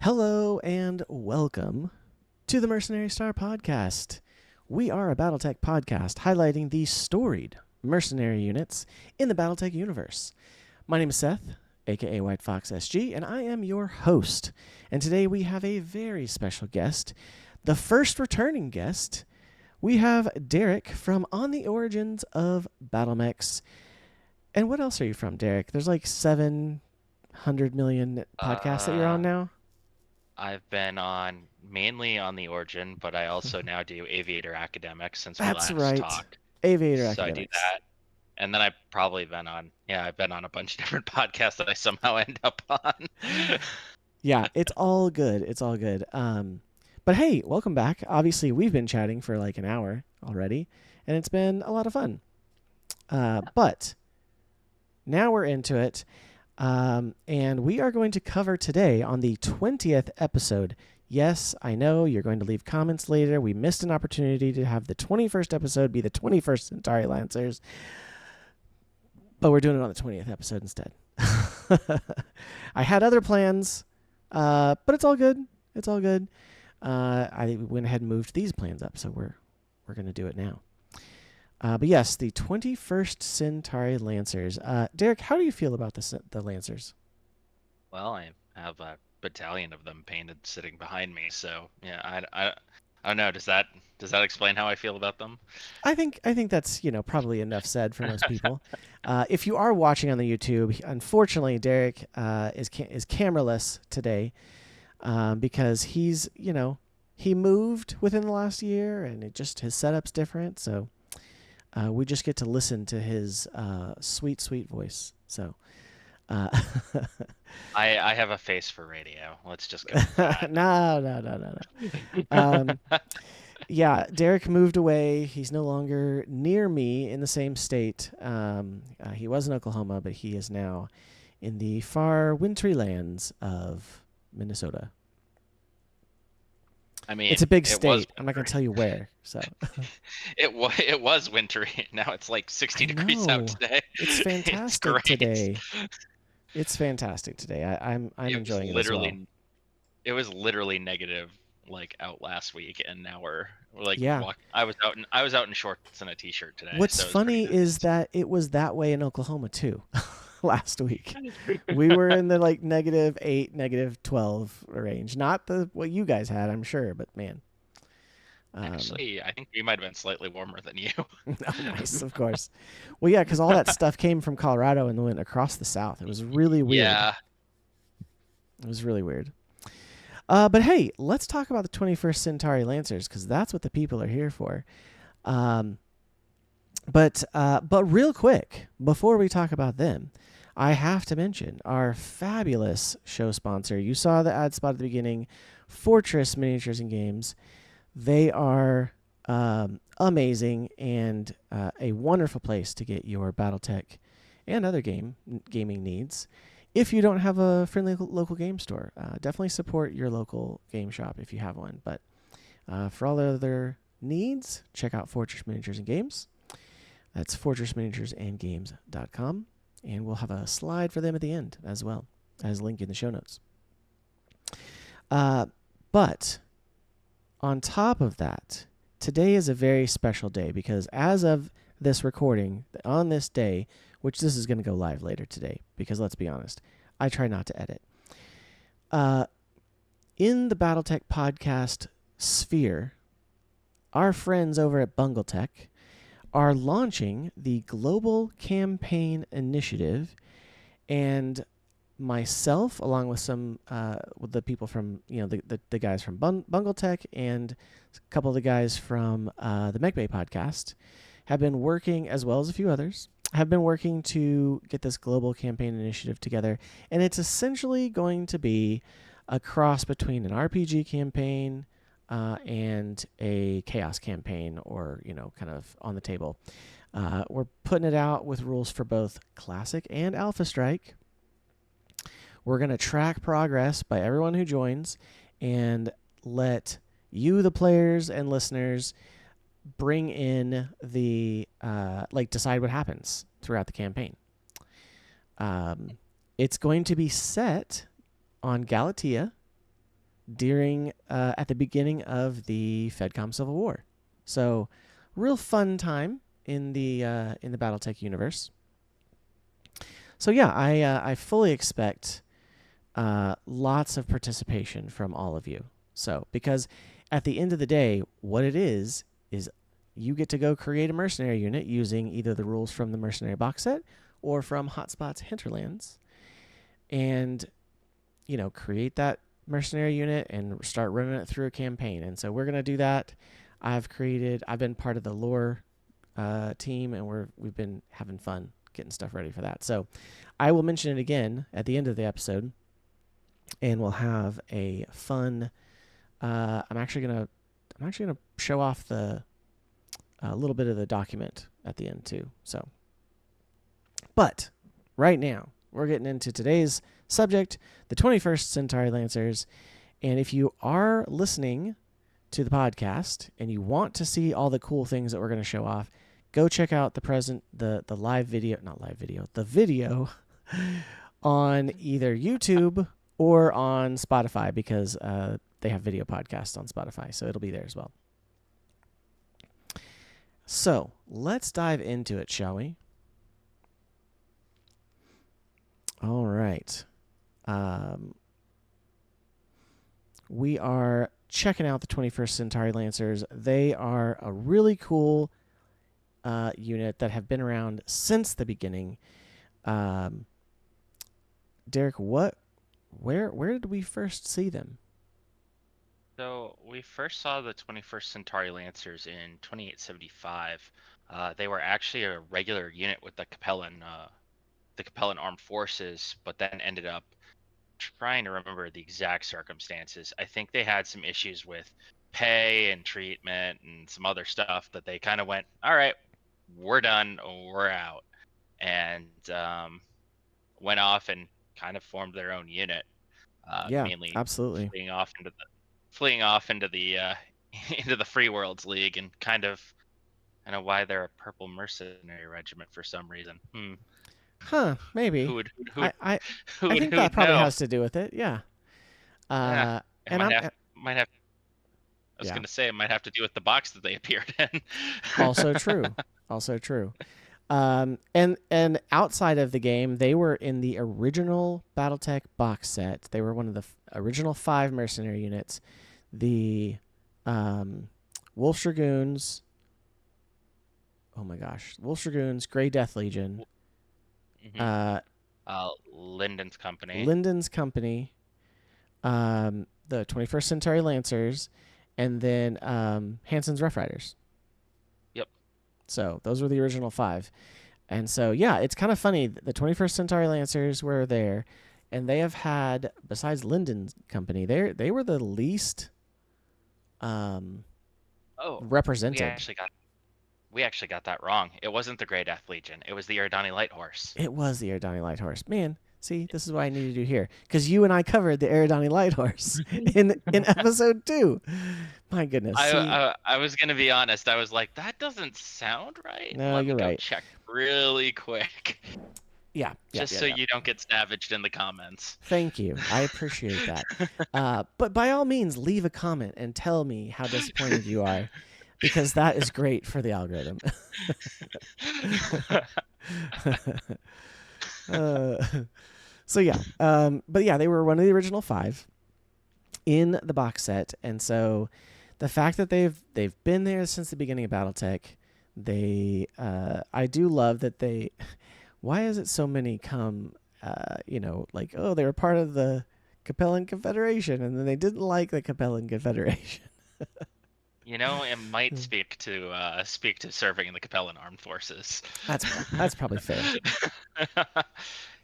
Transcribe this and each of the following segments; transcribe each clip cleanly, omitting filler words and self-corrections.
Hello and welcome to the Mercenary Star Podcast. We are a Battletech podcast highlighting the storied mercenary units in the Battletech universe. My name is Seth, aka White Fox SG, and I am your host. And today we have a very special guest, the first returning guest. We have Derek from On the Origins of BattleMechs. And what else are you from, Derek? There's like 700 million podcasts that you're on now. I've been on mainly on the Origin, but I also now do Aviator Academics since we That's last right. talked. Aviator So I do Academics. that. And then I've probably been on, I've been on a bunch of different podcasts that I somehow end up on. Yeah, it's all good. It's all good. But hey, welcome back. Obviously, we've been chatting for like an hour already, and it's been a lot of fun. But now we're into it. And we are going to cover today on the 20th episode. Yes, I know you're going to leave comments later. We missed an opportunity to have the 21st episode be the 21st Centauri Lancers, but we're doing it on the 20th episode instead. I had other plans, but it's all good. It's all good. I went ahead and moved these plans up, so we're going to do it now. But yes, the 21st Centauri Lancers. Derek, how do you feel about the Lancers? Well, I have a battalion of them painted sitting behind me, so yeah, I don't know. Does that explain how I feel about them? I think that's probably enough said for most people. If you are watching on the YouTube, unfortunately, Derek is cameraless today because he's he moved within the last year and his setup's different, so. We just get to listen to his sweet, sweet voice. So, I have a face for radio. Let's just go with that. no. Yeah, Derek moved away. He's no longer near me in the same state. He was in Oklahoma, but he is now in the far wintry lands of Minnesota. I mean, it's a big state. I'm not going to tell you where. So it was wintry. Now it's like 60 degrees out today. It's fantastic today. It's fantastic today. I'm enjoying it as well. It was literally negative like out last week, and now we're like I was out in shorts and a t-shirt today. What's funny is that it was that way in Oklahoma too. Last week we were in the like -8, -12 range. Not what you guys had, I'm sure, but man. Actually, I think we might have been slightly warmer than you. Oh, nice, of course. Well, yeah, because all that stuff came from Colorado and went across the south. It was really weird. Yeah. It was really weird. But hey, let's talk about the 21st Centauri Lancers, because that's what the people are here for. But real quick, before we talk about them, I have to mention our fabulous show sponsor. You saw the ad spot at the beginning, Fortress Miniatures and Games. They are amazing and a wonderful place to get your BattleTech and other gaming needs. If you don't have a friendly local game store, definitely support your local game shop if you have one. But for all other needs, check out Fortress Miniatures and Games. That's fortressminiaturesandgames.com. And we'll have a slide for them at the end as well as a link in the show notes. But on top of that, today is a very special day because as of this recording, on this day, which this is going to go live later today, because let's be honest, I try not to edit. In the BattleTech podcast sphere, our friends over at Bungletech are launching the Global Campaign Initiative, and myself, along with some with the people from the guys from Bungletech and a couple of the guys from the Mech Bay podcast, have been working, as well as a few others, have been working to get this Global Campaign Initiative together, and it's essentially going to be a cross between an RPG campaign and a chaos campaign, or kind of on the table. We're putting it out with rules for both Classic and Alpha Strike. We're going to track progress by everyone who joins and let you, the players and listeners, bring in the decide what happens throughout the campaign. It's going to be set on Galatea, during at the beginning of the FedCom Civil War. So, real fun time in the BattleTech universe. So yeah, I fully expect lots of participation from all of you. So because at the end of the day, what it is you get to go create a mercenary unit using either the rules from the Mercenary box set or from Hotspot's Hinterlands, and create that mercenary unit and start running it through a campaign. And so we're gonna do that. I've been part of the lore team, and we've been having fun getting stuff ready for that. So I will mention it again at the end of the episode, and we'll have a fun. I'm actually gonna show off the a little bit of the document at the end too. So, but right now we're getting into today's subject, the 21st Centauri Lancers. And if you are listening to the podcast and you want to see all the cool things that we're going to show off, go check out the live video, not live video, the video on either YouTube or on Spotify, because they have video podcasts on Spotify, so it'll be there as well. So let's dive into it, shall we? All right. We are checking out the 21st Centauri Lancers. They are a really cool unit that have been around since the beginning. Derek, where did we first see them? So we first saw the 21st Centauri Lancers in 2875. They were actually a regular unit with the Capellan Armed Forces, but then ended up trying to remember the exact circumstances. I think they had some issues with pay and treatment and some other stuff that they kind of went, all right, we're done, we're out, and went off and kind of formed their own unit. Yeah, mainly absolutely. fleeing off into the into the Free Worlds League, and kind of why they're a purple mercenary regiment for some reason. Huh, maybe. Who would I who I would think who that would probably know? has to do with it. Yeah. Yeah, it And might have. I was yeah. gonna say it might have to do with the box that they appeared in. Also true. Also true. And outside of the game, they were in the original BattleTech box set. They were one of the original 5 mercenary units. The Wolf Dragoons. Oh my gosh, Wolf Dragoons, Grey Death Legion, Lyndon's company. Lyndon's Company, the 21st Centauri Lancers, and then Hansen's Rough Riders. Yep. So those were the original 5. And so, yeah, it's kind of funny. The 21st Centauri Lancers were there, and they have had, besides Lyndon's Company, they were the least represented. We actually got that wrong. It wasn't the Grey Death Legion. It was the Erdani Light Horse. It was the Erdani Light Horse. Man, see, this is what I needed to do here, because you and I covered the Erdani Light Horse in episode 2. My goodness. I was gonna be honest. I was like, that doesn't sound right. No, Let you're me go right. check really quick. Yeah. Just so you don't get savaged in the comments. Thank you. I appreciate that. But by all means, leave a comment and tell me how disappointed you are, because that is great for the algorithm. So yeah, but yeah, they were one of the original 5 in the box set, and so the fact that they've been there since the beginning of BattleTech, I do love that they. Why is it so many come, like, oh, they were part of the Capellan Confederation, and then they didn't like the Capellan Confederation. It might speak to serving in the Capellan Armed Forces. That's probably fair.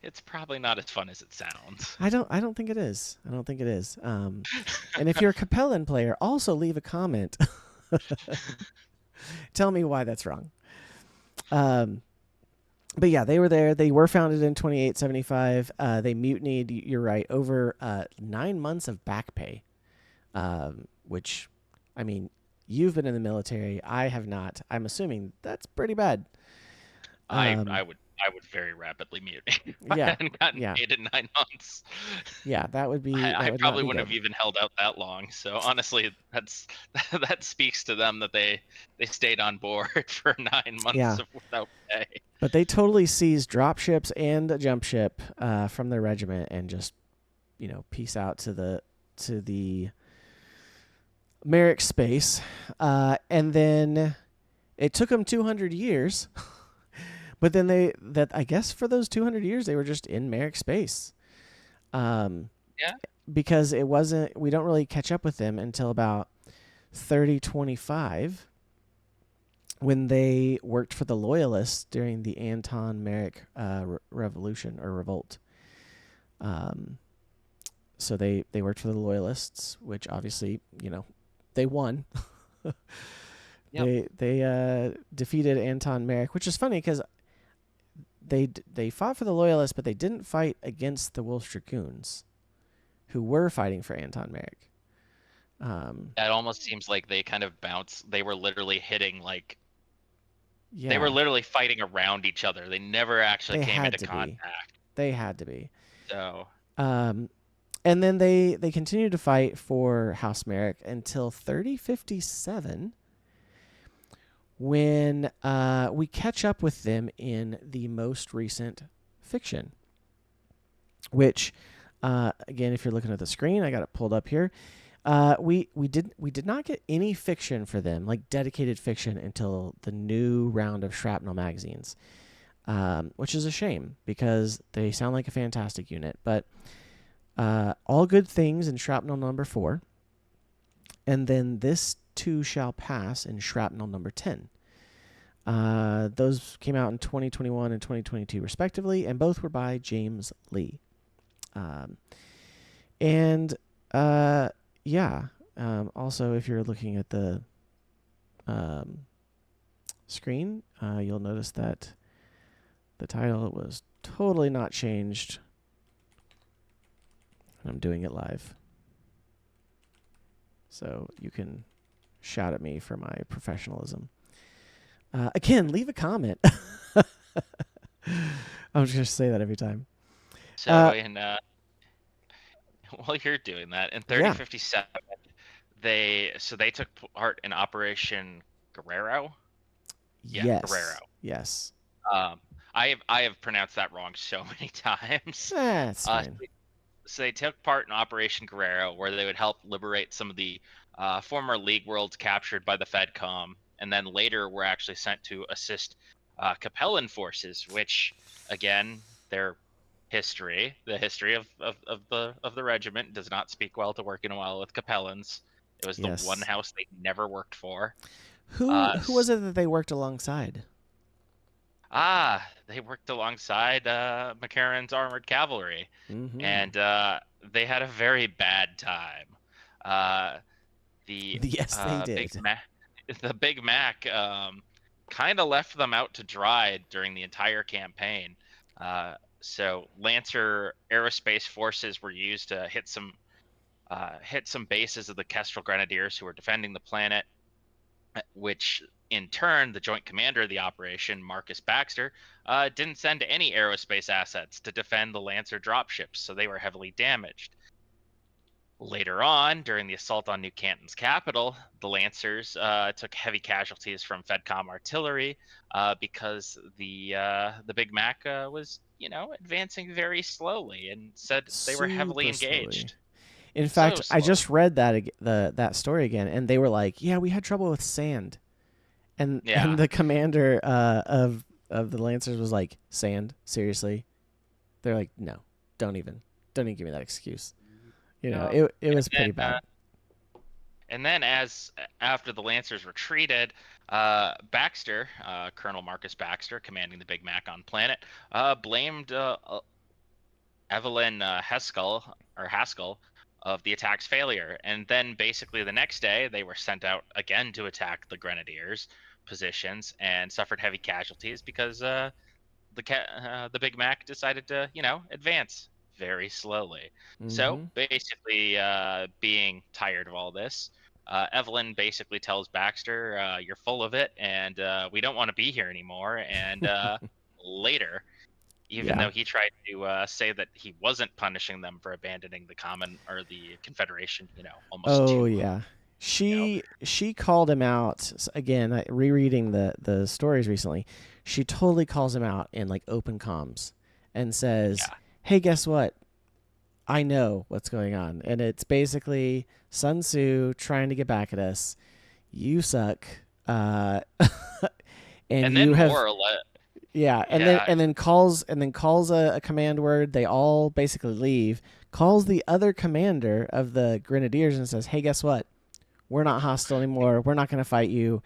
It's probably not as fun as it sounds. I don't think it is. And if you're a Capellan player, also leave a comment. Tell me why that's wrong. But yeah, they were there. They were founded in 2875. They mutinied, you're right, over 9 months of back pay, which, I mean, you've been in the military. I have not. I'm assuming that's pretty bad. I would I would very rapidly mute if I Yeah, hadn't gotten yeah, paid in 9 months. yeah. I That would not probably be wouldn't good. have even held out that long. So honestly, that's that speaks to them that they stayed on board for 9 months Yeah, without pay. but they totally seized drop ships and a jump ship from their regiment and just peace out to the Merrick space, and then it took them 200 years. But then I guess for those 200 years they were just in Merrick space, um, Yeah. because it wasn't. We don't really catch up with them until about 3025, when they worked for the Loyalists during the Anton Merrick revolution or revolt. Um, so they worked for the Loyalists, which obviously they won. Yep. They defeated Anton Merrick, which is funny because they fought for the Loyalists, but they didn't fight against the Wolf Dragoons, who were fighting for Anton Merrick. That almost seems like they kind of bounce. They were literally hitting like they were Yeah, literally fighting around each other. They never actually they came had into to be. contact. They had to be. So Um, and then they continued to fight for House Merrick until 3057, when we catch up with them in the most recent fiction, which, again, if you're looking at the screen, I got it pulled up here. We did not get any fiction for them, like dedicated fiction, until the new round of Shrapnel magazines, which is a shame because they sound like a fantastic unit. But all good things in Shrapnel number 4, and then This Too Shall Pass in Shrapnel number 10. Those came out in 2021 and 2022 respectively, and both were by James Lee. And yeah, also, if you're looking at the screen, you'll notice that the title was totally not changed. I'm doing it live, so you can shout at me for my professionalism. Again, leave a comment. I'm just going to say that every time. so while you're doing that in Yeah. 3057, they took part in Operation Guerrero. Yeah, Guerrero. Yes. Yes. Um, I have pronounced that wrong so many times. That's Uh, fine. so they took part in Operation Guerrero, where they would help liberate some of the former League worlds captured by the FedCom, and then later were actually sent to assist Capellan forces, which, again, their the history of the regiment does not speak well to working well with Capellans. It was the one Yes. house they never worked for. Who was it that they worked alongside? They worked alongside McCarran's armored cavalry, Mm-hmm. and they had a very bad time. Uh, the Yes, they Big did. Mac, the Big Mac, kind of left them out to dry during the entire campaign. So Lancer aerospace forces were used to hit some bases of the Kestrel Grenadiers who were defending the planet, which in turn, the joint commander of the operation, Marcus Baxter, didn't send any aerospace assets to defend the Lancer dropships, so they were heavily damaged. Later on, during the assault on New Canton's capital, the Lancers took heavy casualties from FedCom artillery because the Big Mac was, advancing very slowly, and said they were heavily Super slowly. engaged. In fact, So I slowly. just read that story again, and they were like, "Yeah, we had trouble with sand," and Yeah. the commander of the Lancers was like, "Sand? Seriously?" They're like, "No, don't even give me that excuse." Yep. It And was then pretty bad. as after the Lancers retreated, Baxter, Colonel Marcus Baxter, commanding the Big Mac on planet, blamed Evelyn Haskell of the attack's failure. And then basically the next day, they were sent out again to attack the Grenadiers' positions and suffered heavy casualties because the Big Mac decided to, advance very slowly. So Mm-hmm. basically, being tired of all this, Evelyn basically tells Baxter, "You're full of it, and we don't want to be here anymore." And later, even Yeah. though he tried to say that he wasn't punishing them for abandoning the common or the Confederation, almost Oh two, yeah. you know, She called him out again. Rereading the stories recently, she totally calls him out in like open comms and says, yeah. "Hey, guess what? I know what's going on." And it's basically Sun Tzu trying to get back at us. You suck. Uh, and And then you have more or less, yeah, yeah, and then calls a command word. They all basically leave. Calls the other commander of the grenadiers and says, "Hey, guess what? We're not hostile anymore. We're not going to fight you.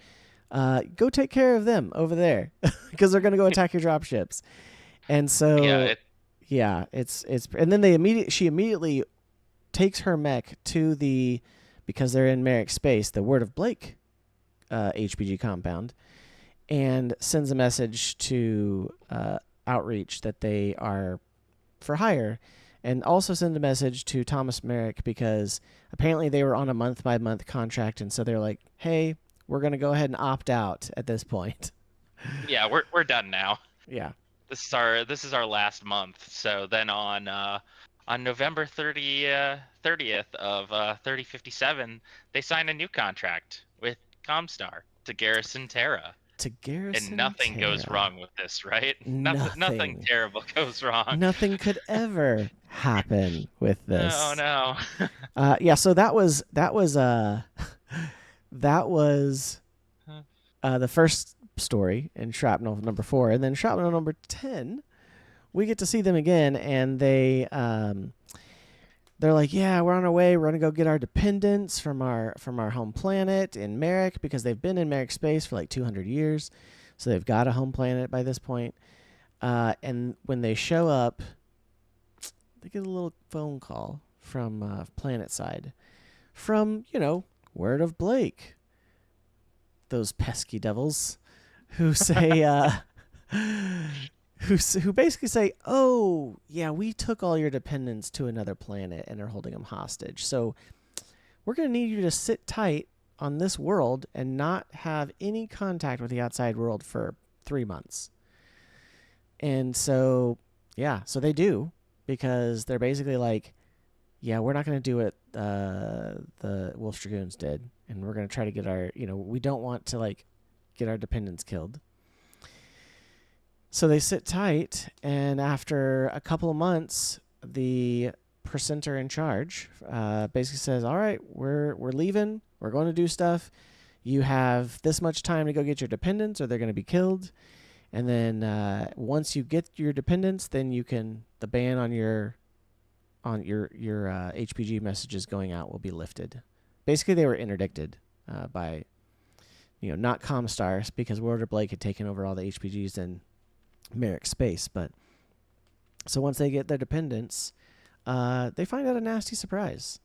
Go take care of them over there because they're going to go attack your dropships." And yeah, so, yeah, and then she immediately takes her mech to because they're in Merrick space, the Word of Blake HPG compound, and sends a message to Outreach that they are for hire, and also send a message to Thomas Merrick because apparently they were on a month by month contract, and so they're like, "Hey, we're gonna go ahead and opt out at this point." yeah, we're done now. Yeah. This is our last month. So then on November 30th of 3057, they signed a new contract with Comstar to garrison Terra. To And garrison nothing goes Terra. wrong with this, right? Nothing Nothing. terrible goes wrong. Nothing could ever happen with Oh this. no. Yeah. So that was the first story in Shrapnel number 4, and then Shrapnel number 10. We get to see them again, and they're like, "Yeah, we're on our way. We're gonna go get our dependents from our home planet in Merrick because they've been in Merrick space for like 200 years, so they've got a home planet by this point." And when they show up, they get a little phone call from planet side, from Word of Blake, those pesky devils, who say who basically say, "Oh, yeah, we took all your dependents to another planet and are holding them hostage. So we're going to need you to sit tight on this world and not have any contact with the outside world for 3 months." And so, yeah, so they do, because they're basically like, "Yeah, we're not going to do what the Wolf Dragoons did, and we're going to try to get we don't want to like get our dependents killed." So they sit tight, and after a couple of months, the presenter in charge basically says, "All right, we're leaving. We're going to do stuff. You have this much time to go get your dependents, or they're going to be killed. And then once you get your dependents, then the ban on your HPG messages going out will be lifted." Basically, they were interdicted by not Comstars, because World of Blake had taken over all the HPGs in Merrick space. But so once they get their dependents, they find out a nasty surprise.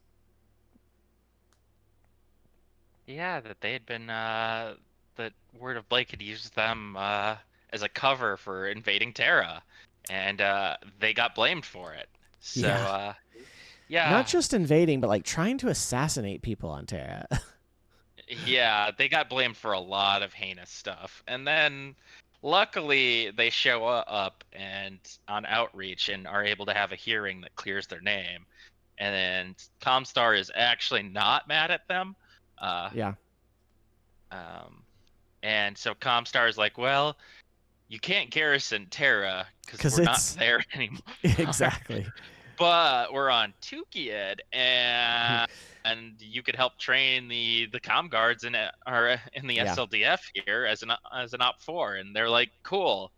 Yeah, that they had been that Word of Blake had used them as a cover for invading Terra, and they got blamed for it. So Yeah. Not yeah, just invading, but like trying to assassinate people on Terra. yeah, they got blamed for a lot of heinous stuff. And then luckily they show up and on outreach and are able to have a hearing that clears their name. And then Comstar is actually not mad at them. Uh, Yeah. um, and so Comstar is like, well, you can't garrison Terra because Because we're not it's there anymore. exactly. But we're on Tukiad, and you could help train the comm guards in the Yeah. SLDF here as an op 4, and they're like, cool.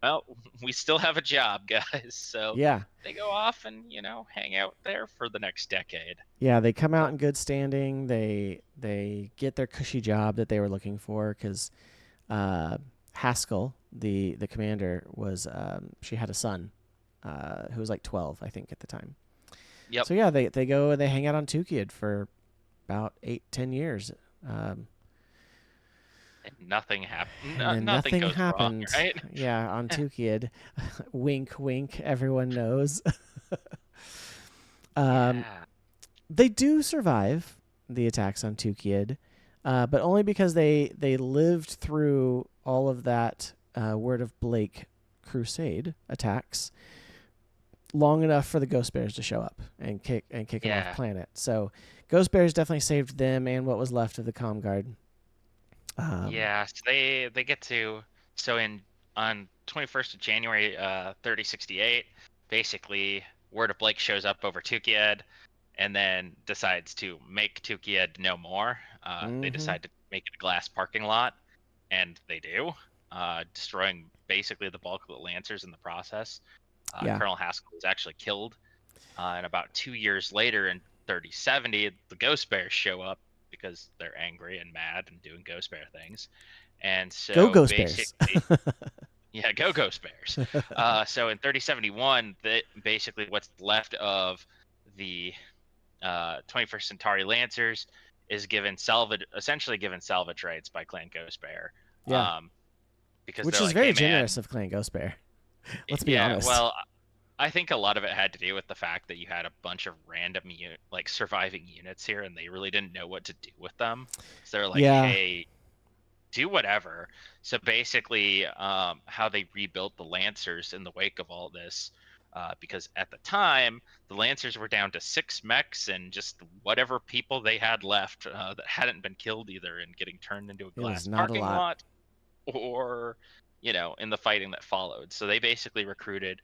Well, we still have a job, guys. So Yeah. they go off and hang out there for the next decade. Yeah, they come out Uh, in good standing. They get their cushy job that they were looking for, because Haskell, the commander, was she had a son who was like 12, I think, at the time. yep. So yeah, they go and they hang out on Tukiad for about 8-10 years, um, And nothing happened. and then Nothing nothing goes wrong, happened. right? Yeah, on Tukiad. Wink, wink. Everyone knows. um, Yeah. they do survive the attacks on Tukiad, but only because they lived through all of that Word of Blake crusade attacks long enough for the Ghost Bears to show up and kick them off Yeah. planet. So Ghost Bears definitely saved them and what was left of the comm guard. Yeah, so they get to so in on 21st of January 3068, basically Word of Blake shows up over Tukied and then decides to make Tukied no more. They Mm-hmm. decide to make it a glass parking lot, and they do, destroying basically the bulk of the Lancers in the process. Yeah. Colonel Haskell is actually killed, and about 2 years later in 3070, the Ghost Bears show up because they're angry and mad and doing Ghost Bear things. And Go so Ghost Bears. basically, yeah, go Ghost Bears. So in 3071, basically what's left of the 21st Centauri Lancers is essentially given salvage rights by Clan Ghost Bear, Yeah. because Which they're is like, hey very man, generous of Clan Ghost Bear. Let's be yeah, honest. well, I think a lot of it had to do with the fact that you had a bunch of random like surviving units here, and they really didn't know what to do with them. So they're like, Yeah. hey, do whatever. So basically, how they rebuilt the Lancers in the wake of all this, because at the time the Lancers were down to 6 mechs and just whatever people they had left that hadn't been killed either and getting turned into a It was glass not a parking lot. lot, or in the fighting that followed. So they basically recruited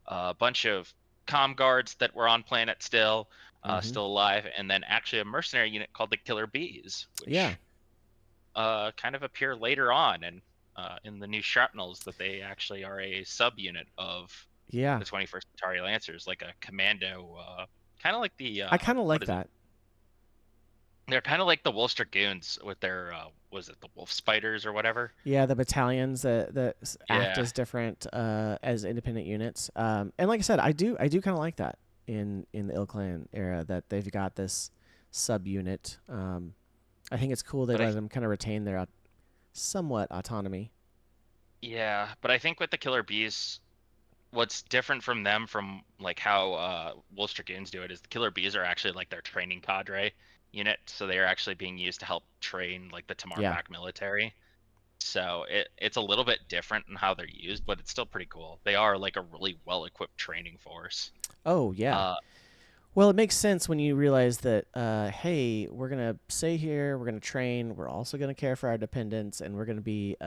a bunch of comm guards that were on planet still, Mm-hmm. still alive, and then actually a mercenary unit called the Killer Bees, Yeah. which kind of appear later on, and in the new shrapnels that they actually are a subunit of Yeah. the 21st Centauri Lancers, like a commando, kind of like the I kind of what like is it? that. They're kind of like the Wolf Dragoons with their was it the Wolf Spiders or whatever? Yeah, the battalions that act Yeah, as different as independent units. And like I said, I do kind of like that in the ilClan era that they've got this subunit. I think it's cool they but I let them kind of retain their somewhat autonomy. but I think with the Killer Bees, what's different from them from like how Wolf Dragoons do it is the Killer Bees are actually like their training cadre unit, so they are actually being used to help train like the Tamar Yeah. Pack military. So it's a little bit different in how they're used, but it's still pretty cool. They are like a really well equipped training force. Oh yeah. Uh, Well, it makes sense when you realize that, hey, we're gonna stay here, we're gonna train, we're also gonna care for our dependents, and we're gonna be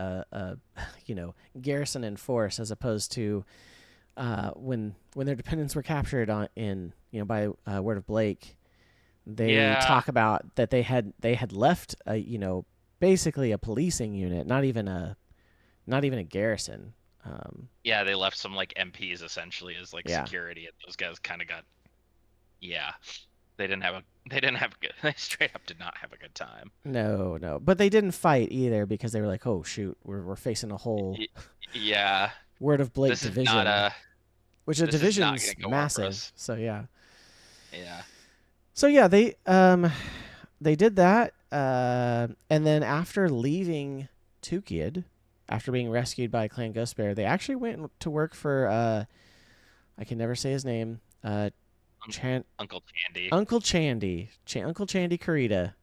garrison in force as opposed to when their dependents were captured by word of Blake. They yeah, talk about that they had left basically a policing unit, not even a garrison. yeah, they left some like MPs essentially as like Yeah. security, and those guys kind of got yeah. They didn't have a good. They straight up did not have a good time. No, no, but they didn't fight either because they were like, "Oh shoot, we're facing a whole Y- Yeah, Word of Blake this is not division," which the this is not division's gonna go well for massive. us. So yeah, Yeah. they did that, and then after leaving Tukid, after being rescued by Clan Ghost Bear, they actually went to work for I can never say his name, Chan- Uncle Chandy. Uncle Chandy, Uncle Chandy Karita.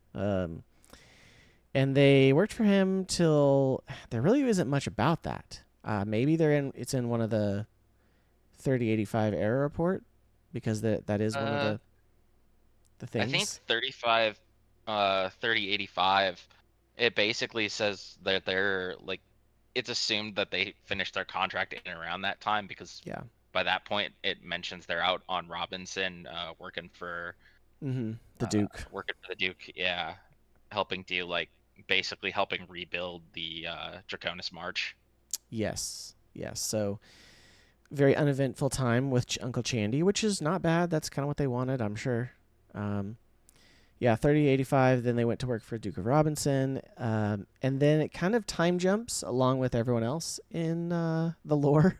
And they worked for him till there really isn't much about that. Maybe it's in one of the 3085 error report because that is one of Uh, the I think things. 3085, it basically says that they're like, it's assumed that they finished their contract in and around that time because Yeah. by that point it mentions they're out on Robinson, Mm-hmm. The uh, Duke. working for the Duke. Yeah, helping do like basically helping rebuild the Draconis March. Yes. Yes. So very uneventful time with Uncle Chandy, which is not bad. That's kind of what they wanted, I'm sure. Um, yeah, 3085. Then they went to work for Duke of Robinson, and then it kind of time jumps along with everyone else in the lore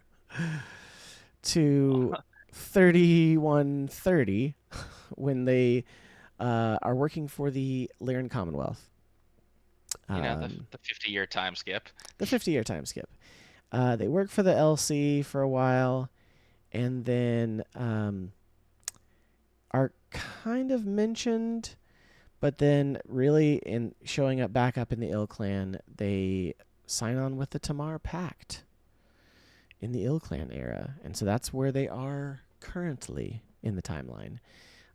to 3130 when they are working for the Lyran Commonwealth. The Um, the 50-year time skip. the 50-year time skip. They work for the LC for a while, and then are kind of mentioned, but then really in showing up back up in the ilClan, they sign on with the Tamar Pact in the ilClan era, and so that's where they are currently in the timeline.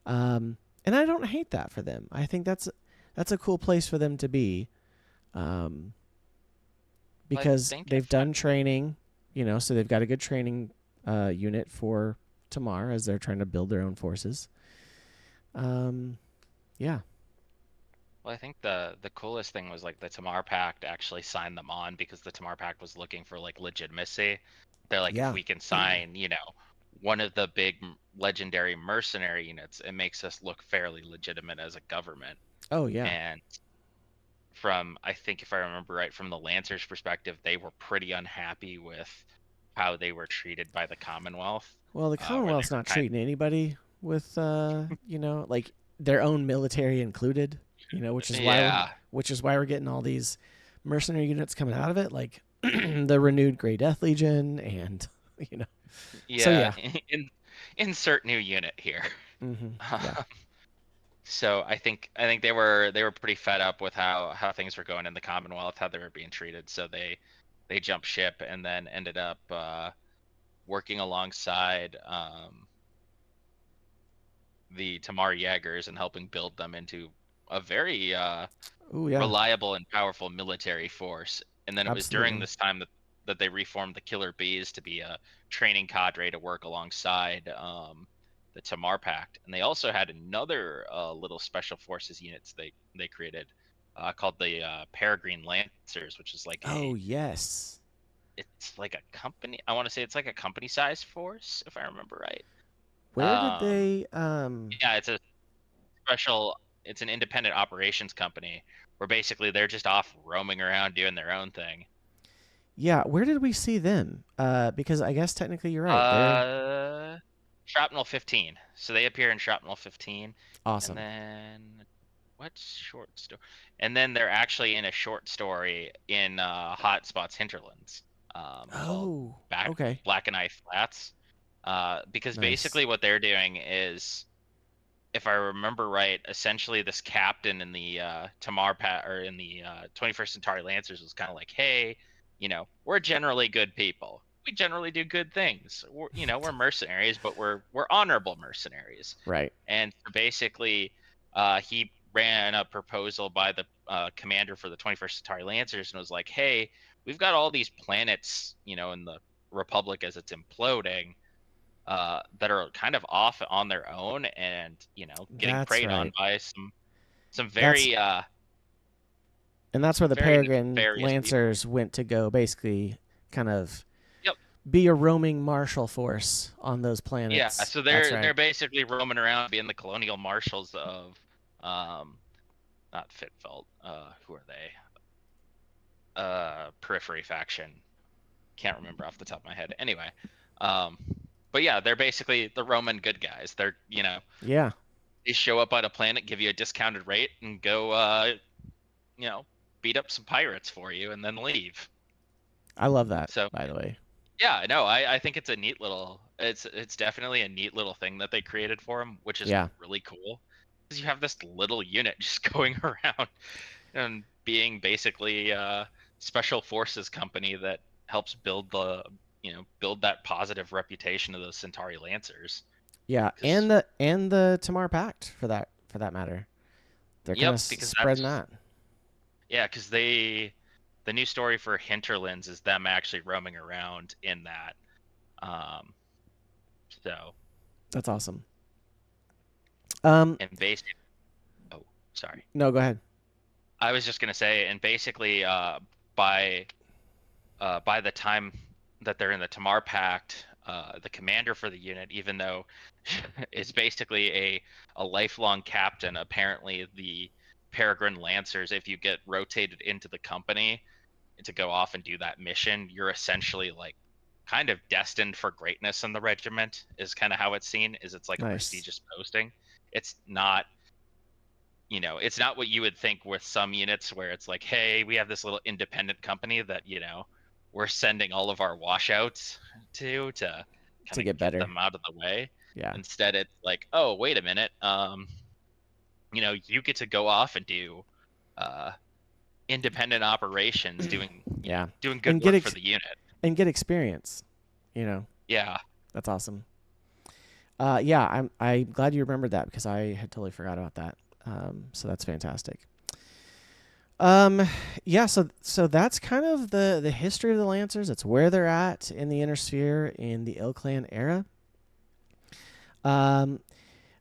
And I don't hate that for them. I think that's a cool place for them to be, um, Well, I because think they've if done training, so they've got a good training unit for Tamar as they're trying to build their own forces. Yeah. Well, I think the coolest thing was like the Tamar Pact actually signed them on because the Tamar Pact was looking for like legitimacy. They're like, if Yeah. we can sign, one of the big legendary mercenary units, it makes us look fairly legitimate as a government. Oh yeah. And from, I think if I remember right, from the Lancers' perspective, they were pretty unhappy with how they were treated by the Commonwealth, Well, the where they Commonwealth's were not kind treating anybody with, like their own military included. Which of, is why yeah, we're getting all these mercenary units coming out of it, like the renewed Grey Death Legion, and you know. So yeah, yeah. insert new unit here. Yeah. So I think they were pretty fed up with how things were going in the Commonwealth, how they were being treated. So they jumped ship and then ended up working alongside the Tamar Jaegers and helping build them into a very Oh yeah. reliable and powerful military force. And then it was during Absolutely. this time that they reformed the Killer Bees to be a training cadre to work alongside the Tamar Pact. And they also had another little special forces units they created called the Peregrine Lancers, which is like Oh yes. it's like a company. I want to say it's like a company size force, if I remember right. Where did Um, they yeah, special it's an independent operations company where basically they're just off roaming around doing their own thing. Yeah, where did we see them? Because I guess technically you're right. They're Uh, Shrapnel 15. So they appear in Shrapnel 15, and awesome. then what's short story? And then they're actually in a short story in Hotspot's Hinterlands, called Oh, Back okay. Black and Eye Flats. Because Nice. basically what they're doing is, if I remember right, essentially this captain in the or in the 21st Centauri Lancers was kind of like, hey, we're generally good people. We generally do good things. We're mercenaries, but we're honorable mercenaries. Right. And so basically, he ran a proposal by the commander for the 21st Centauri Lancers and was like, hey, we've got all these planets, in the Republic as it's imploding, that are kind of off on their own and getting That's preyed on right. by some That's very and that's where the very Peregrine nefarious people. Lancers went to go basically kind of Yep. be a roaming martial force on those Yeah, planets. so That's they're right. basically roaming around being the colonial marshals of um not Fitfelt, who are they, Periphery faction, can't remember off the top of my head. Anyway, um but yeah, they're basically the Roman good guys. They're, Yeah. they show up on a planet, give you a discounted rate, and go you know, beat up some pirates for you and then leave. I love that, So by the way. yeah, no, I think it's a neat little, it's definitely a neat little thing that they created for him, which is Yeah. really cool. Because you have this little unit just going around and being basically a special forces company that helps build build that positive reputation of those Centauri Lancers. Yeah, Because and the Tamar Pact for that matter. They're kind yep, of because spreading that's that. yeah, because the new story for Hinterlands is them actually roaming around in that. Um, so That's awesome. Um and basically, oh, sorry. no, go ahead. I was just gonna say, and basically, by by the time that they're in the Tamar Pact, the commander for the unit, even though is basically a lifelong captain, apparently the Peregrine Lancers, if you get rotated into the company to go off and do that mission, you're essentially like kind of destined for greatness in the regiment. Is kind of how it's seen. Is it's like a Nice. prestigious posting. It's not it's not what you would think with some units where it's like, hey, we have this little independent company that, we're sending all of our washouts to kind To of get get better. them out of the way. Yeah. Instead, it's like, oh, wait a minute. You get to go off and do uh independent operations doing, Yeah. doing good And get work for the unit. and get experience. You know, Yeah. that's awesome. Yeah, I'm glad you remembered that because I had totally forgot about that. So that's fantastic. Um, yeah, so that's kind of the history of the Lancers. It's where they're at in the Inner Sphere in the ilClan era. Um,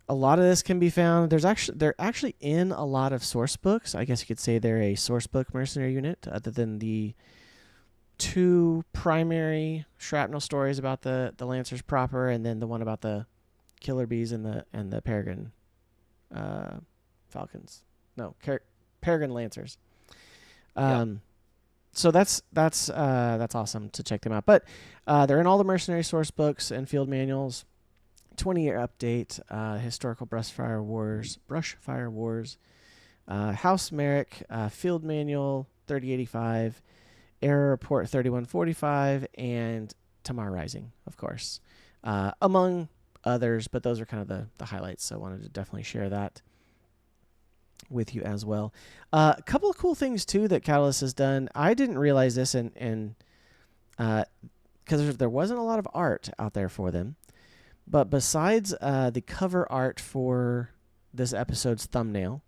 a lot of this can be found. They're actually in a lot of source books. I guess you could say they're a source book mercenary unit, other than the two primary shrapnel stories about the Lancers proper, and then the one about the killer bees and the Peregrine Falcons. No, Peregrine Lancers. Yep. So that's awesome to check them out. But they're in all the mercenary source books and field manuals. 20-year update, historical brushfire wars, House Merrick, field manual 3085, error report 3145, and Tamar Rising, of course, among others. But those are kind of the highlights. So I wanted to definitely share that with you as well. A couple of cool things too that Catalyst has done. I didn't realize this, and because there wasn't a lot of art out there for them. But besides the cover art for this episode's thumbnail,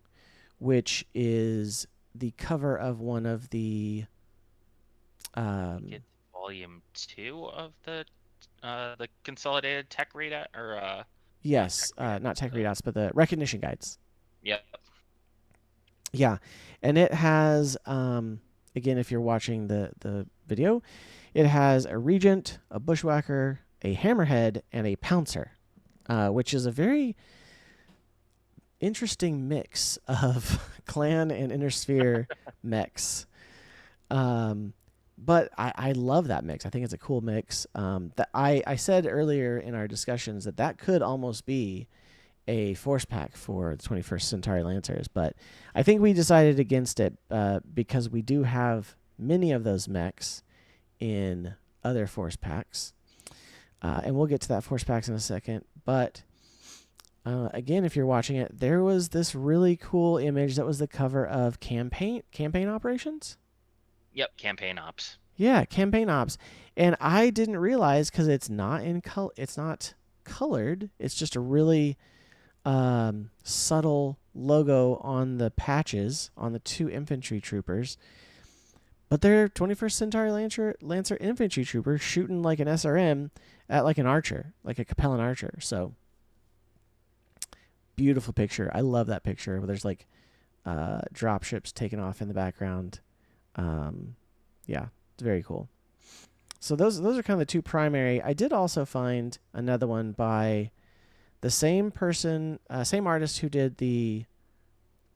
which is the cover of one of the It's volume 2 of the consolidated tech readout, or not tech yes, readout. not tech readouts, but the recognition guides. Yep. Yeah, and it has again, if you're watching the video, it has a regent, a bushwhacker, a hammerhead, and a pouncer, which is a very interesting mix of clan and inner sphere mechs. But I love that mix. I think it's a cool mix. That I said earlier in our discussions that could almost be a force pack for the 21st Centauri Lancers, but I think we decided against it because we do have many of those mechs in other force packs. And we'll get to that force packs in a second. But again, if you're watching it, there was this really cool image that was the cover of campaign operations. Yep. Campaign ops. Yeah, campaign ops, and I didn't realize because it's not it's not colored. It's just a really subtle logo on the patches on the two infantry troopers. But they're 21st Centauri Lancer infantry troopers shooting like an SRM at like an archer, like a Capellan archer. So beautiful picture. I love that picture where there's like drop ships taking off in the background. Yeah, it's very cool. So those are kind of the two primary. I did also find another one by the same person, same artist who did the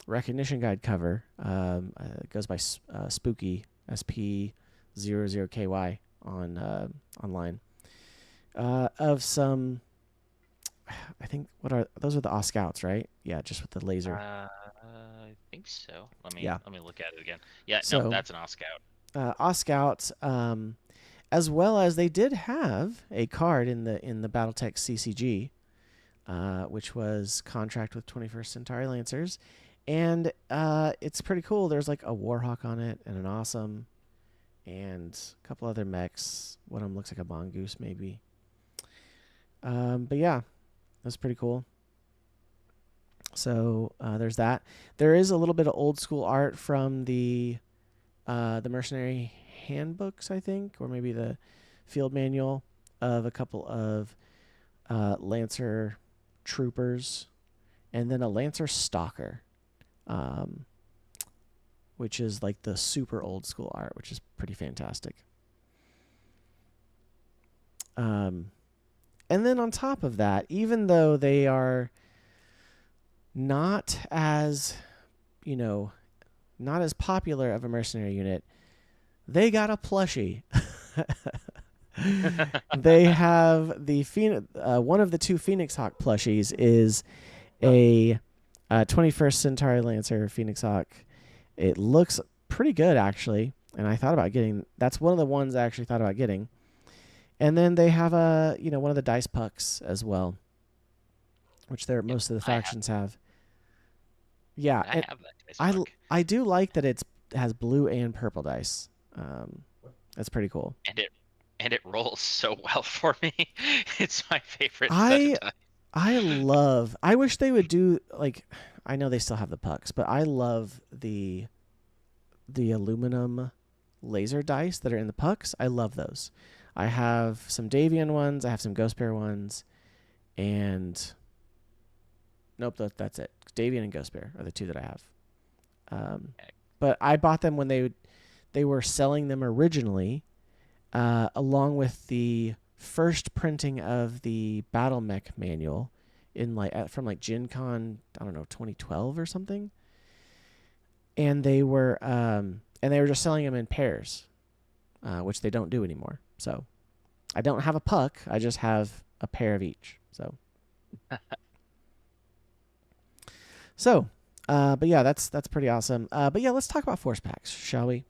recognition guide cover. It goes by Spooky SP00KY on online. Of some, I think those are the Scouts, right? Yeah, just with the laser. I think so. Let me Yeah. look at it again. Yeah, So no, that's an Scout. Scouts, as well as they did have a card in the BattleTech CCG, which was contract with 21st Centauri Lancers, and it's pretty cool. There's like a Warhawk on it and an Awesome, and a couple other mechs. One of them looks like a mongoose, maybe. But yeah, that's pretty cool. So there's that. There is a little bit of old school art from the Mercenary handbooks, I think, or maybe the field manual of a couple of Lancer troopers, and then a Lancer stalker, which is like the super old school art, which is pretty fantastic. And then on top of that, even though they are not as, not as popular of a mercenary unit, they got a plushie. They have the one of the two Phoenix Hawk plushies is a 21st Centauri Lancer Phoenix Hawk. It looks pretty good, actually, and I thought about getting. That's one of the ones I actually thought about getting. And then they have one of the dice pucks as well, which most of the factions have. Yeah, I have that dice puck. I do like that it has blue and purple dice. That's pretty cool. and it rolls so well for me. It's my favorite set of I dice. I wish they would do like I know they still have the pucks, but I love the aluminum laser dice that are in the pucks. I love those. I have some Davian ones, I have some Ghost Bear ones, and nope, that's it. Davian and Ghost Bear are the two that I have. But I bought them when they were selling them originally, along with the first printing of the BattleMech manual in from Gen Con, I don't know, 2012 or something. And they were just selling them in pairs, which they don't do anymore. So I don't have a puck. I just have a pair of each. But yeah, that's pretty awesome. But yeah, let's talk about force packs, shall we?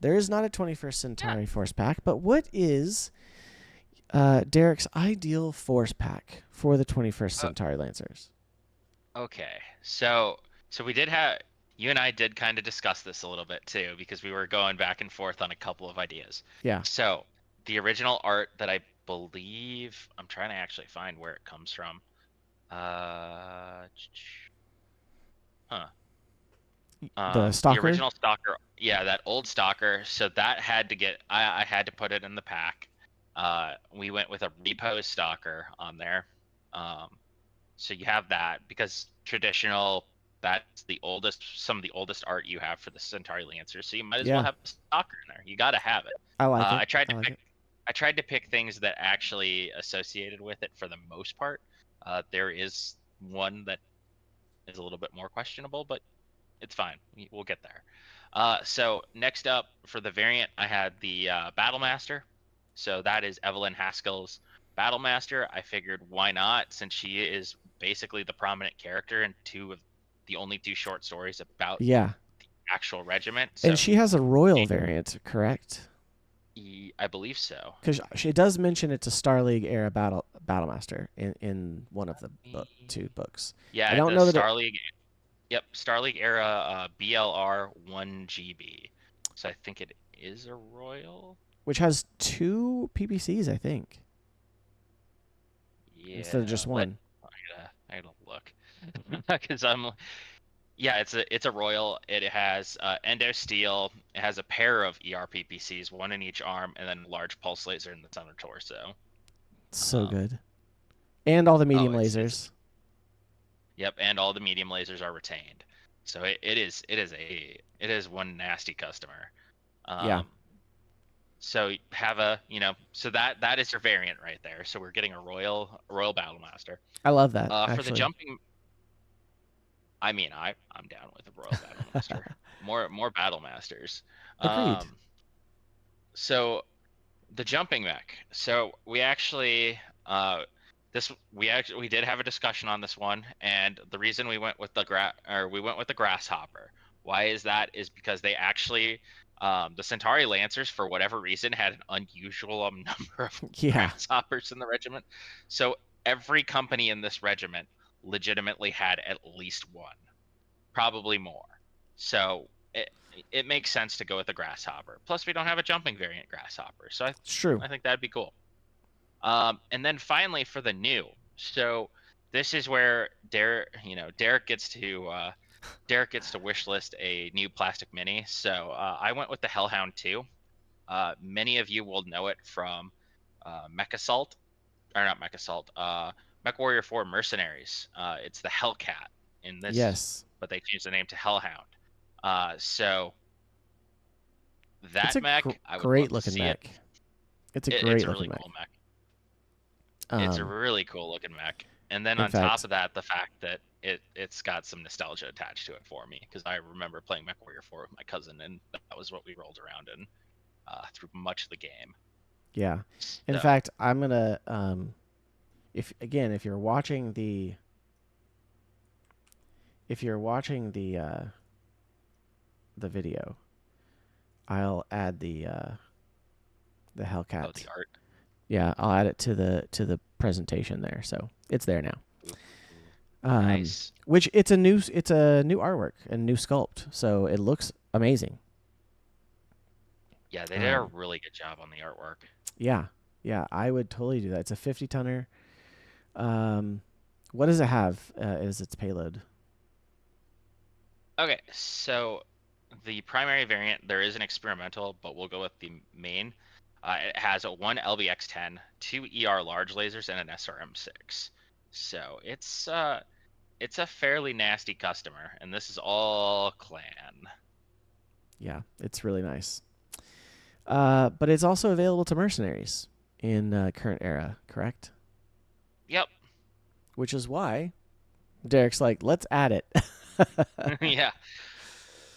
There is not a 21st Yeah. Centauri force pack, but what is Derek's ideal force pack for the 21st Uh, Centauri Lancers? okay. So we did have you and I did kind of discuss this a little bit too because we were going back and forth on a couple of ideas. Yeah, So the original art that I believe I'm trying to actually find where it comes from. Uh, huh. the The Stalker. original Stalker, yeah, that old Stalker. So that had to get, I had to put it in the pack. We went with a repo Stalker on there. Um, so you have that because traditional, that's the oldest, some of the oldest art you have for the Centauri Lancers. So you might as well Yeah, have a Stalker in there. You got to have it. I like it. I tried I to like pick, it. I tried to pick things that actually associated with it for the most part. There is one that is a little bit more questionable, but it's fine. We'll get there. So next up for the variant, I had the Battlemaster. So that is Evelyn Haskell's Battlemaster. I figured why not, since she is basically the prominent character in the only two short stories about Yeah, the actual regiment. and So she has a royal variant, correct? I believe so. Because she does mention it's a Star League era battlemaster in one of the two books. I Yeah, don't the know that it, Star League. Yep, Star League era BLR 1GB. So I think it is a royal. which has two PPCs, I think, instead of Yeah, just one. I gotta look because yeah, it's a royal. It has endo steel. It has a pair of ERPPCs, one in each arm, and then a large pulse laser in the center torso. So Um, good, and all the oh, medium it's lasers. yep, and all the medium lasers are retained. So it is one nasty customer. Yeah, Um, so have so that is your variant right there. So we're getting a royal battlemaster. I love that For the actually. jumping, I mean, I'm down with a Royal Battlemaster. More Battlemasters. Agreed. So the jumping mech. So we did have a discussion on this one, and the reason we went with the grasshopper. Why is that? Is because they actually the Centauri Lancers, for whatever reason, had an unusual number of Yeah, grasshoppers in the regiment. So every company in this regiment legitimately had at least one, probably more. So it makes sense to go with the grasshopper. Plus, we don't have a jumping variant grasshopper, so it's true. I think that'd be cool. And then finally for the new, so this is where Derek gets to wish list a new plastic mini. So I went with the Hellhound 2. Many of you will know it from Mech Assault, or not Mech Assault, Mech Warrior 4 Mercenaries. It's the Hellcat in this, Yes, but they changed the name to Hellhound. So it's that a mech, I would love great to looking see it. mech. It's a It's great a really looking mech. cool mech. It's a Um, really cool looking mech. And then in on top fact, of that, the fact that it's got some nostalgia attached to it for me because I remember playing Mech Warrior 4 with my cousin, and that was what we rolled around in through much of the game. yeah. In So, fact, I'm gonna if you're watching the video, I'll add the oh, the Hellcat. art. Yeah, I'll add it to the presentation there, so it's there now. Ooh, nice. Which it's a new artwork and new sculpt, so it looks amazing. Yeah, they did a Um, really good job on the artwork. Yeah, yeah, I would totally do that. It's a 50-tonner. Um, what does it have as its payload? Okay, so the primary variant, there is an experimental, but we'll go with the main. It has a one LBX-10, two ER large lasers, and an SRM-6. So it's a fairly nasty customer, and this is all clan. Yeah, it's really nice. But it's also available to mercenaries in current era, correct? Yep. Which is why Derek's like, let's add it. Yeah.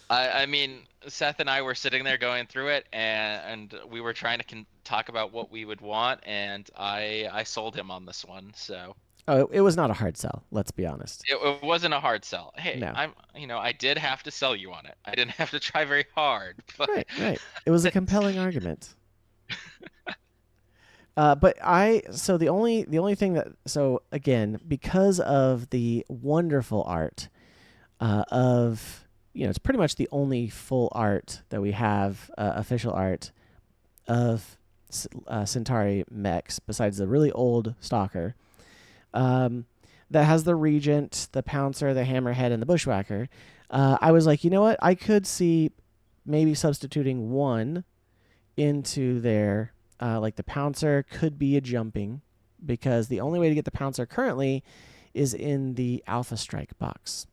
I mean, Seth and I were sitting there going through it, and we were trying to talk about what we would want, and I sold him on this one. So Oh, it was not a hard sell. Let's be honest. it wasn't a hard sell. Hey, No. I did have to sell you on it. I didn't have to try very hard, but Right, right. It was a compelling argument. But so the only thing that, so again, because of the wonderful art of, it's pretty much the only full art that we have, official art of Centauri mechs besides the really old Stalker, um, that has the Regent, the Pouncer, the Hammerhead, and the Bushwhacker. I was like, you know what? I could see maybe substituting one into there. Like the Pouncer could be a jumping, because the only way to get the Pouncer currently is in the Alpha Strike box.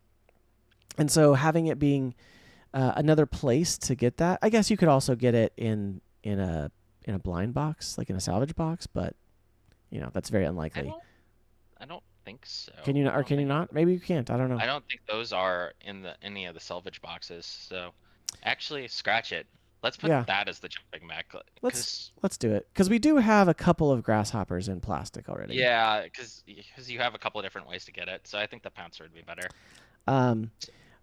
And so having it being another place to get that, I guess you could also get it in a blind box, like in a salvage box, but that's very I unlikely. don't I don't think so. Can you not, I or don't can you think not? Maybe you can't. I don't know. I don't think those are in the any of the salvage boxes. So actually, scratch it. Let's put Yeah, that as the jumping mech, let's because let's do it, because we do have a couple of grasshoppers in plastic already. yeah, because you have a couple of different ways to get it. So I think the Pouncer would be better. Um,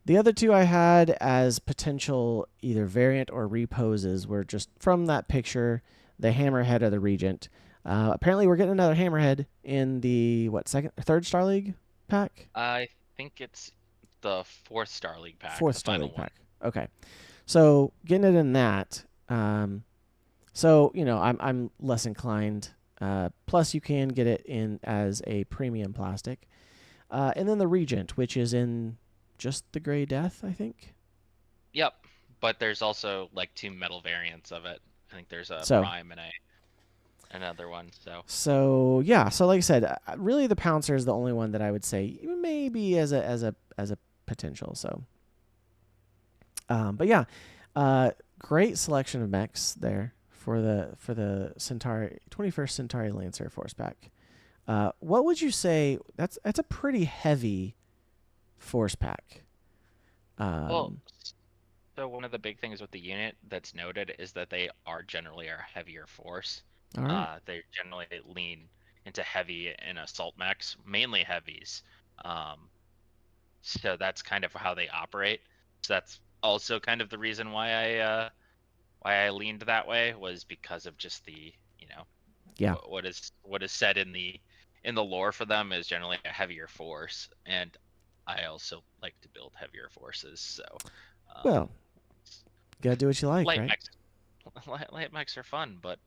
the other two I had as potential either variant or reposes were just from that picture, the Hammerhead or the Regent. Apparently, we're getting another Hammerhead in the third Star League pack, I think it's the fourth Star League pack, fourth the Star final League one. pack. Okay, so getting it in that. So I'm less inclined. Plus, you can get it in as a premium plastic, and then the Regent, which is in just the Gray Death, I think. Yep, but there's also like two metal variants of it. I think there's a So Prime and another one. So So yeah, so like I said, really the Pouncer is the only one that I would say maybe as a potential. So, but yeah, great selection of mechs there for the Centauri 21st Centauri Lancer Force Pack. What would you say? That's a pretty heavy Force Pack. well, Um, so one of the big things with the unit that's noted is that they are generally a heavier force. all right, They generally lean into heavy and assault mechs, mainly heavies. Um, so that's kind of how they operate. So that's also kind of the reason why I leaned that way, was because of just the yeah, what is said in the lore for them is generally a heavier force, and I also like to build heavier forces. So um, well, gotta do what you like, light right? mechs light mechs are fun, but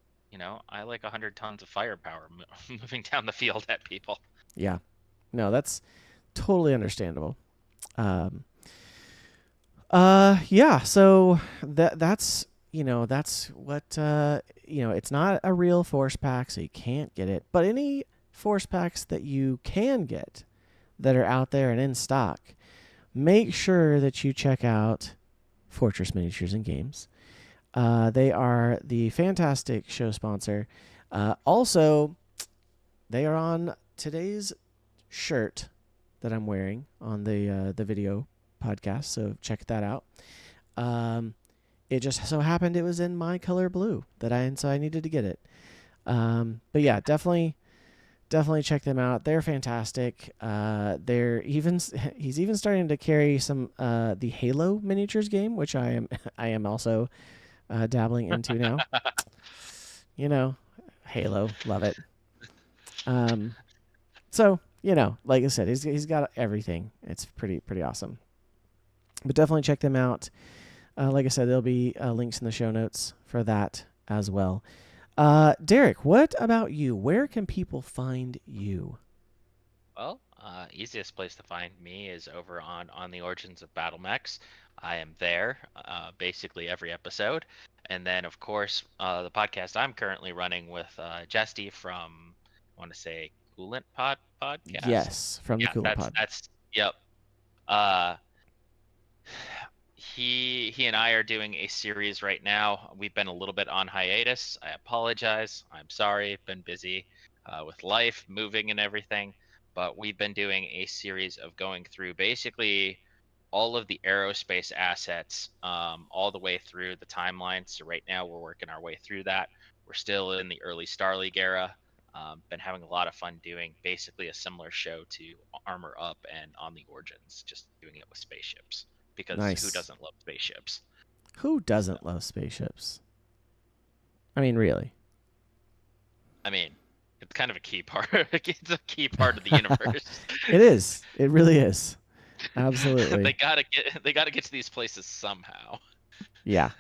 I like 100 tons of firepower moving down the field at people. Yeah, no, that's totally understandable. Um, yeah. So that's what It's not a real force pack, so you can't get it. But any force packs that you can get that are out there and in stock, make sure that you check out Fortress Miniatures and Games. They are the fantastic show sponsor. Also, they are on today's shirt that I'm wearing on the video podcast, so check that out. Um, it just so happened it was in my color blue so I needed to get it. But yeah, definitely check them out. They're fantastic. He's even starting to carry some the Halo miniatures game, which I am also dabbling into now. Halo, love it. Um, so like I said, he's got everything. It's pretty awesome. But definitely check them out. Like I said, there'll be links in the show notes for that as well. Derek, what about you? Where can people find you? Well, easiest place to find me is over on the Origins of BattleMechs. I am there basically every episode, and then of course the podcast I'm currently running with Jesty from I want to say Coolant Podcast. Yes, from the Yeah, Coolant that's Pod. that's yep. Uh, he and I are doing a series right now. We've been a little bit on hiatus. I apologize. I'm sorry. Been busy with life, moving, and everything. But we've been doing a series of going through basically all of the aerospace assets, all the way through the timeline. So right now we're working our way through that. We're still in the early Star League era. Been having a lot of fun doing basically a similar show to Armor Up and On the Origins, just doing it with spaceships because who Nice. doesn't love spaceships? Who So, doesn't love spaceships? I mean, really. I mean, it's kind of a key part. It's a key part of the universe. It is. It really is. Absolutely. They gotta get to these places somehow. Yeah.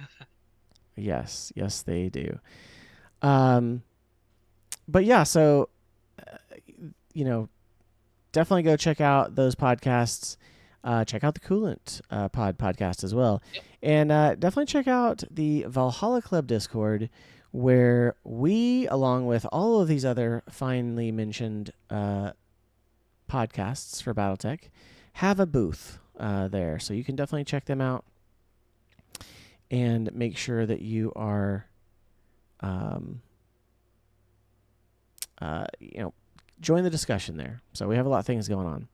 Yes. Yes, they do. Um, but yeah, so uh, you know, definitely go check out those podcasts. Check out the Coolant podcast as well, Yep. and definitely check out the Valhalla Club Discord, where we, along with all of these other finely mentioned podcasts for BattleTech, have a booth there, so you can definitely check them out and make sure that you are, um, you know, join the discussion there. So we have a lot of things going on.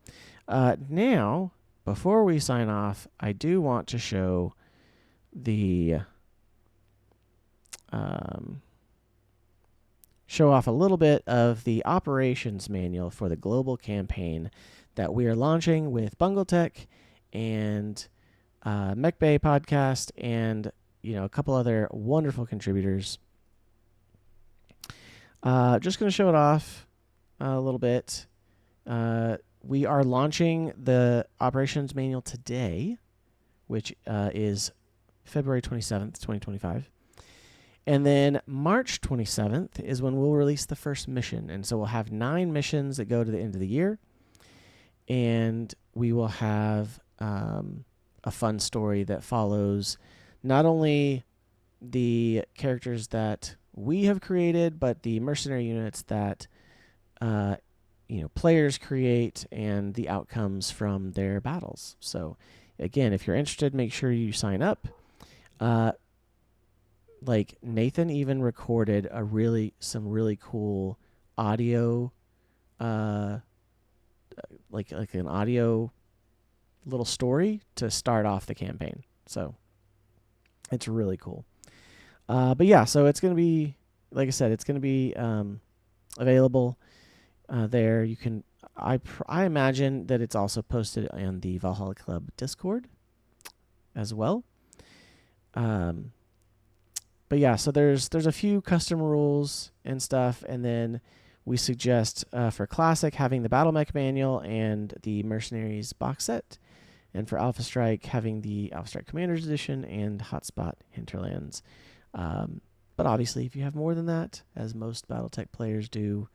Now, before we sign off, I do want to show the show off a little bit of the operations manual for the global campaign that we are launching with BungleTech and Mech Bay podcast and a couple other wonderful contributors. Just going to show it off a little bit. We are launching the operations manual today, which is February 27th, 2025. And then March 27th is when we'll release the first mission. And so we'll have 9 missions that go to the end of the year. And we will have a fun story that follows not only the characters that we have created, but the mercenary units that players create and the outcomes from their battles. So again, if you're interested, make sure you sign up. Like Nathan even recorded some really cool audio, like an audio little story to start off the campaign. So it's really cool. But yeah, so it's gonna be, like I said, it's gonna be available there. You can. I imagine that it's also posted on the Valhalla Club Discord as well. But yeah, so there's a few custom rules and stuff, and then we suggest for Classic having the BattleMech manual and the Mercenaries box set, and for Alpha Strike having the Alpha Strike Commanders Edition and Hotspot Hinterlands. But obviously, if you have more than that, as most BattleTech players do,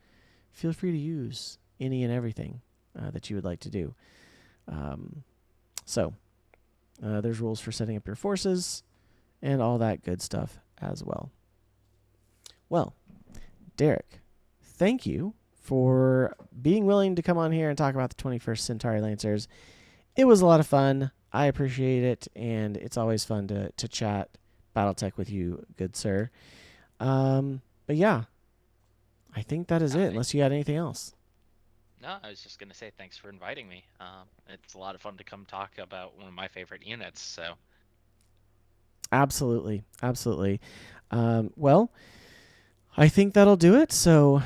feel free to use any and everything that you would like to do. So there's rules for setting up your forces and all that good stuff as well. Well, Derek, thank you for being willing to come on here and talk about the 21st Centauri Lancers. It was a lot of fun. I appreciate it, and it's always fun to chat BattleTech with you, good sir. But yeah, I think that is it, unless you had anything else. No, I was just gonna say thanks for inviting me. It's a lot of fun to come talk about one of my favorite units. So Absolutely. Absolutely. Well, I think that'll do it. So,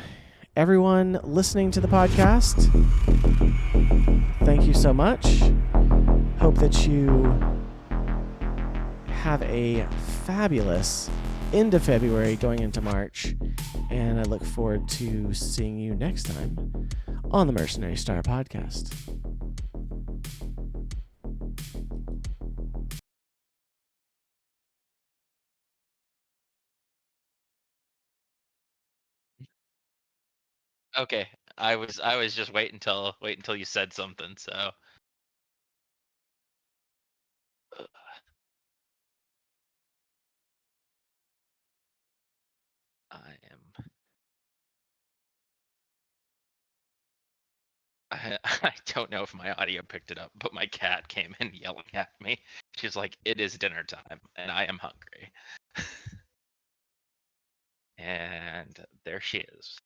everyone listening to the podcast, thank you so much. Hope that you have a fabulous end of February going into March. And I look forward to seeing you next time on the Mercenary Star Podcast. Okay, I was just wait until you said something. So I am. I don't know if my audio picked it up, but my cat came in yelling at me. She's like, "It is dinner time, and I am hungry." And there she is.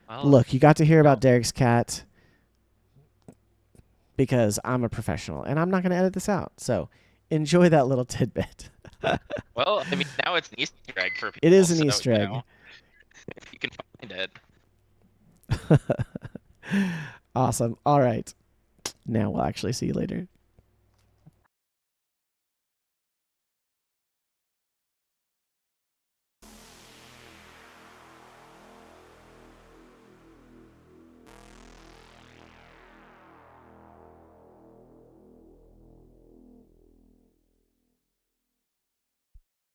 Well, Look, you got to hear about no. Derek's cat because I'm a professional and I'm not going to edit this out. So enjoy that little tidbit. Well, I mean, now it's an Easter egg for It people, is an so Easter egg. if you can find it. Awesome. All right. Now we'll actually see you later.